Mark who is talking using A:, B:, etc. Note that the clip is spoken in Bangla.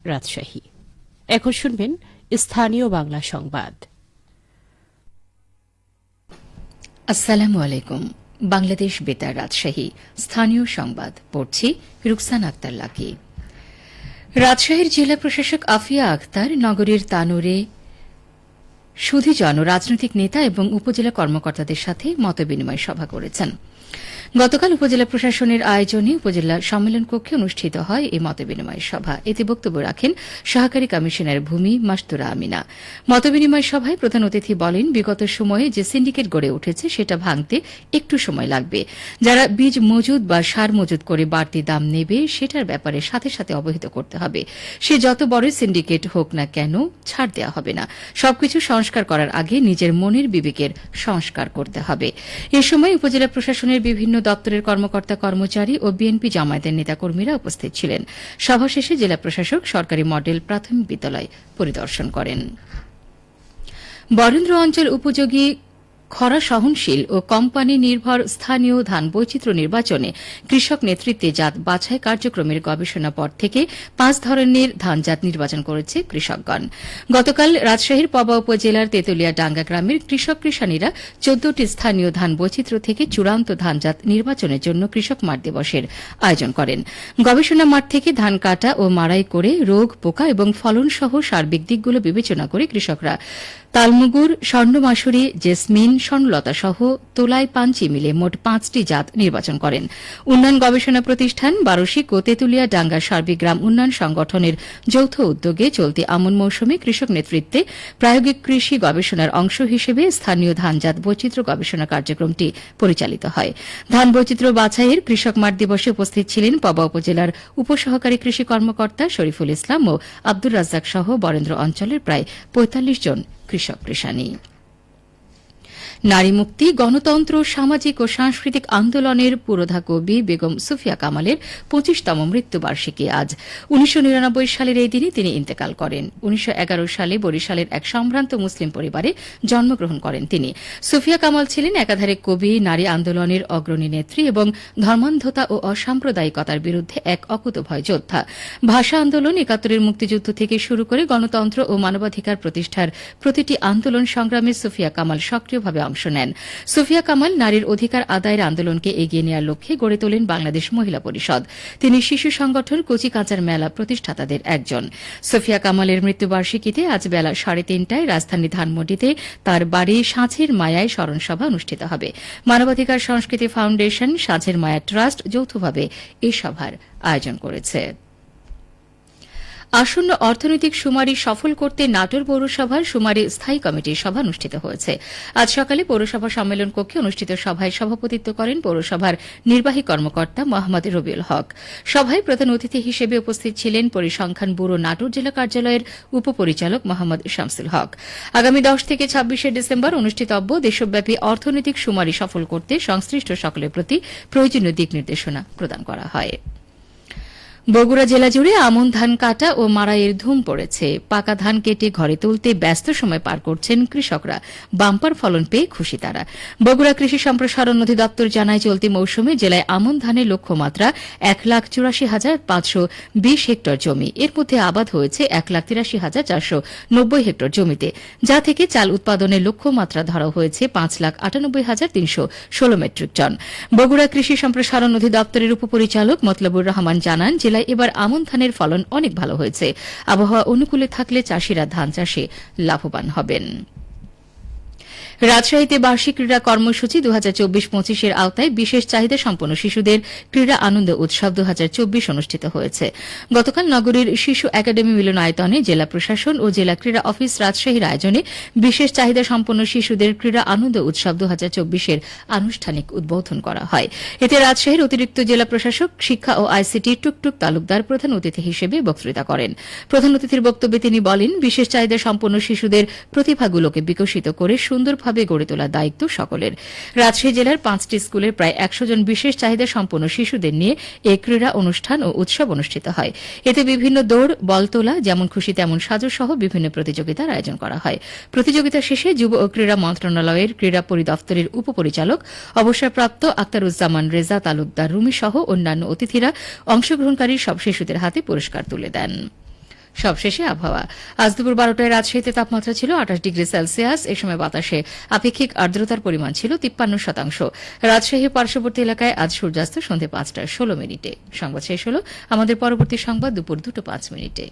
A: রাজশাহী। এখন শুনবেন স্থানীয় বাংলা সংবাদ।
B: আসসালামু আলাইকুম। বাংলাদেশ বেতার রাজশাহী স্থানীয় সংবাদ পড়ছি রুকসান আক্তার লাকি। রাজশাহীর জেলা প্রশাসক আফিয়া আক্তার নগরীর তানোরে সুধীজন ও রাজনৈতিক নেতা এবং উপজেলা কর্মকর্তাদের সাথে মতবিনিময় সভা করেছেন। গতকাল উপজেলা প্রশাসনের আয়োজনে উপজেলা সম্মেলন কক্ষে অনুষ্ঠিত হয় এই মতবিনিময় সভা। এতে বক্তব্য রাখেন সহকারী কমিশনার ভূমি মাস্তুরা আমিনা। মতবিনিময় সভায় প্রধান অতিথি বলেন, বিগত সময়ে যে সিন্ডিকেট গড়ে উঠেছে সেটা ভাঙতে একটু সময় লাগবে। যারা বীজ মজুদ বা সার মজুদ করে বাড়তি দাম নেবে সেটার ব্যাপারে সাথে সাথে অবহিত করতে হবে। সে যত বড় সিন্ডিকেট হোক না কেন ছাড় দেওয়া হবে না। সবকিছু সংস্কার করার আগে নিজের মনের বিবেকের সংস্কার করতে হবে। এ সময় উপজেলা প্রশাসনের বিভিন্ন দপ্তরের কর্মকর্তা কর্মচারী ও বিএনপি জামায়াতের নেতাকর্মীরা উপস্থিত ছিলেন। সভা শেষে জেলা প্রশাসক সরকারি মডেল প্রাথমিক বিদ্যালয় পরিদর্শন করেন। বরেন্দ্র অঞ্চল উপযোগী খরা সহনশীল ও কোম্পানি নির্ভর স্থানীয় ধান বৈচিত্র্য নির্বাচনে কৃষক নেতৃত্বে জাত বাছাই কার্যক্রমের গবেষণা পর থেকে 5 ধরনের ধানজাত নির্বাচন করেছে কৃষকগণ। গতকাল রাজশাহীর পবা উপজেলার তেতুলিয়া ডাঙ্গা গ্রামের কৃষক কৃষানীরা 14টি স্থানীয় ধান বৈচিত্র্য থেকে চূড়ান্ত ধানজাত নির্বাচনের জন্য কৃষক মাঠ দিবসের আয়োজন করেন। গবেষণা মাঠ থেকে ধান কাটা ও মাড়াই করে রোগ, পোকা এবং ফলনসহ সার্বিক দিকগুলো বিবেচনা করে কৃষকরা তালমুগুর, স্বর্ণমাসুরি, জেসমিন, স্বর্ণলতা সহ তোলাই পাঞ্চি মিলে মোট 5টি জাত নির্বাচন করেন। উন্নয়ন গবেষণা প্রতিষ্ঠান বারশিক ও তেতুলিয়া ডাঙ্গা সার্বিক গ্রাম উন্নয়ন সংগঠনের যৌথ উদ্যোগে চলতি আমন মৌসুমে কৃষক নেতৃত্বে প্রায়োগিক কৃষি গবেষণার অংশ হিসেবে স্থানীয় ধানজাত বৈচিত্র্য গবেষণা কার্যক্রমটি পরিচালিত হয়। ধান বৈচিত্র্য বাছাইয়ের কৃষক মাঠ দিবসে উপস্থিত ছিলেন পবা উপজেলার উপসহকারী কৃষি কর্মকর্তা শরীফুল ইসলাম ও আব্দুর রাজ্জাক সহ বরেন্দ্র অঞ্চলের প্রায় 45 জন কৃষক কৃষানী। নারী মুক্তি, গণতন্ত্র, সামাজিক ও সাংস্কৃতিক আন্দোলনের পুরোধা কবি বেগম সুফিয়া কামালের 25তম মৃত্যুবার্ষিকী আজ। 1999 সালের এই দিনে তিনি ইন্তেকাল করেন। 1911 সালে বরিশালের এক সম্ভ্রান্ত মুসলিম পরিবারে জন্মগ্রহণ করেন তিনি। সুফিয়া কামাল ছিলেন একাধারে কবি, নারী আন্দোলনের অগ্রণী নেত্রী এবং ধর্মান্ধতা ও অসাম্প্রদায়িকতার বিরুদ্ধে এক অকুতোভয় যোদ্ধা। ভাষা আন্দোলন, 71-এর মুক্তিযুদ্ধ থেকে শুরু করে গণতন্ত্র ও মানবাধিকার প্রতিষ্ঠার প্রতিটি আন্দোলন সংগ্রামে সুফিয়া কামাল সক্রিয়ভাবে অংশ নেন। সুফিয়া কামাল নারীর অধিকার আদায়ের আন্দোলনকে এগিয়ে নেওয়ার লক্ষ্যে গড়ে তোলেন বাংলাদেশ মহিলা পরিষদ। তিনি শিশু সংগঠন কচি কাঁচার মেলা প্রতিষ্ঠাতাদের একজন। সুফিয়া কামালের মৃত্যুবার্ষিকীতে আজ বেলা 3:30টায় রাজধানী ধানমন্ডিতে তার বাড়ি সাঁঝের মায়ায় স্মরণসভা অনুষ্ঠিত হবে। মানবাধিকার সংস্কৃতি ফাউন্ডেশন, সাঁঝের মায়া ট্রাস্ট যৌথভাবে এই সভার আয়োজন করেছে। আসন্ন অর্থনৈতিক শুমারি সফল করতে নাটোর পৌরসভার শুমারি স্থায়ী কমিটির সভা অনুষ্ঠিত হয়েছে। আজ সকালে পৌরসভা সম্মেলন কক্ষে অনুষ্ঠিত সভায় সভাপতিত্ব করেন পৌরসভার নির্বাহী কর্মকর্তা মোহাম্মদ রবিউল হক। সভায় প্রধান অতিথি হিসেবে উপস্থিত ছিলেন পরিসংখ্যান ব্যুরো নাটোর জেলা কার্যালয়ের উপপরিচালক মোহাম্মদ শামসুল হক। আগামী 10 থেকে 26 ডিসেম্বর অনুষ্ঠিতব্য দেশব্যাপী অর্থনৈতিক শুমারি সফল করতে সংশ্লিষ্ট সকলের প্রতি প্রয়োজনীয় দিক নির্দেশনা প্রদান করা হয়। বগুড়া জেলা জুড়ে আমন ধান কাটা ও মাড়াইয়ের ধুম পড়েছে। পাকা ধান কেটে ঘরে তুলতে ব্যস্ত সময় পার করছেন কৃষকরা। বাম্পার ফলন পেয়ে খুশি তারা। বগুড়া কৃষি সম্প্রসারণ অধিদপ্তর জানায়, চলতি মৌসুমে জেলায় আমন ধানের লক্ষ্যমাত্রা 1,84,520 হেক্টর জমি। এর মধ্যে আবাদ হয়েছে 1,83,490 হেক্টর জমিতে, যা থেকে চাল উৎপাদনের লক্ষ্যমাত্রা ধরা হয়েছে 5,98,316 মেট্রিক টন। বগুড়া কৃষি সম্প্রসারণ অধিদপ্তরের উপপরিচালক মতলবুর রহমান জানান, জেলায় এবার আমন ধানের ফলন অনেক ভালো হয়েছে। আবহাওয়া অনুকূলে থাকলে চাষিরা ধান চাষে লাভবান হবেন। রাজশাহীতে বার্ষিক ক্রীড়া কর্মসূচি 2024-25 আওতায় বিশেষ চাহিদা সম্পন্ন শিশুদের ক্রীড়া আনন্দ উৎসব 2024 অনুষ্ঠিত হয়েছে। গতকাল নগরীর শিশু একাডেমি মিলনায়তনে জেলা প্রশাসন ও জেলা ক্রীড়া অফিস রাজশাহীর আয়োজনে বিশেষ চাহিদা সম্পন্ন শিশুদের ক্রীড়া আনন্দ উৎসব 2024-এর আনুষ্ঠানিক উদ্বোধন করা হয়। এতে রাজশাহীর অতিরিক্ত জেলা প্রশাসক শিক্ষা ও আইসিটি টুকটুক তালুকদার প্রধান অতিথি হিসেবে বক্তৃতা করেন। প্রধান অতিথির বক্তব্যে তিনি বলেন, বিশেষ চাহিদা সম্পন্ন শিশুদের প্রতিভাগুলোকে বিকশিত করে সুন্দরভাবে গড়ে তোলার দায়িত্ব সকলের। রাজশাহী জেলার 5টি স্কুলের প্রায় 100 জন বিশেষ চাহিদা সম্পন্ন শিশুদের নিয়ে এই ক্রীড়া অনুষ্ঠান ও উৎসব অনুষ্ঠিত হয়। এতে বিভিন্ন দৌড়, বল তোলা, যেমন খুশি তেমন সাজো সহ বিভিন্ন প্রতিযোগিতার আয়োজন করা হয়। প্রতিযোগিতা শেষে যুব ও ক্রীড়া মন্ত্রণালয়ের ক্রীড়া পরিদপ্তরের উপপরিচালক অবসরপ্রাপ্ত আক্তারুজ্জামান রেজা তালুকদার রুমি সহ অন্যান্য অতিথিরা অংশগ্রহণকারী সব শিশুদের হাতে পুরস্কার তুলে দেন। সবশেষে আবহাওয়া। আজ দুপুর 12টায় রাজশাহীতে তাপমাত্রা ছিল 28 ডিগ্রি সেলসিয়াস। এ সময় বাতাসে আপেক্ষিক আর্দ্রতার পরিমাণ ছিল 53%। রাজশাহীর পার্শ্ববর্তী এলাকায় আজ সূর্যাস্ত সন্ধ্যে 5টা 16 মিনিটে। সংবাদ শেষ হল। আমাদের পরবর্তী সংবাদ দুপুর 2টা 5 মিনিটে।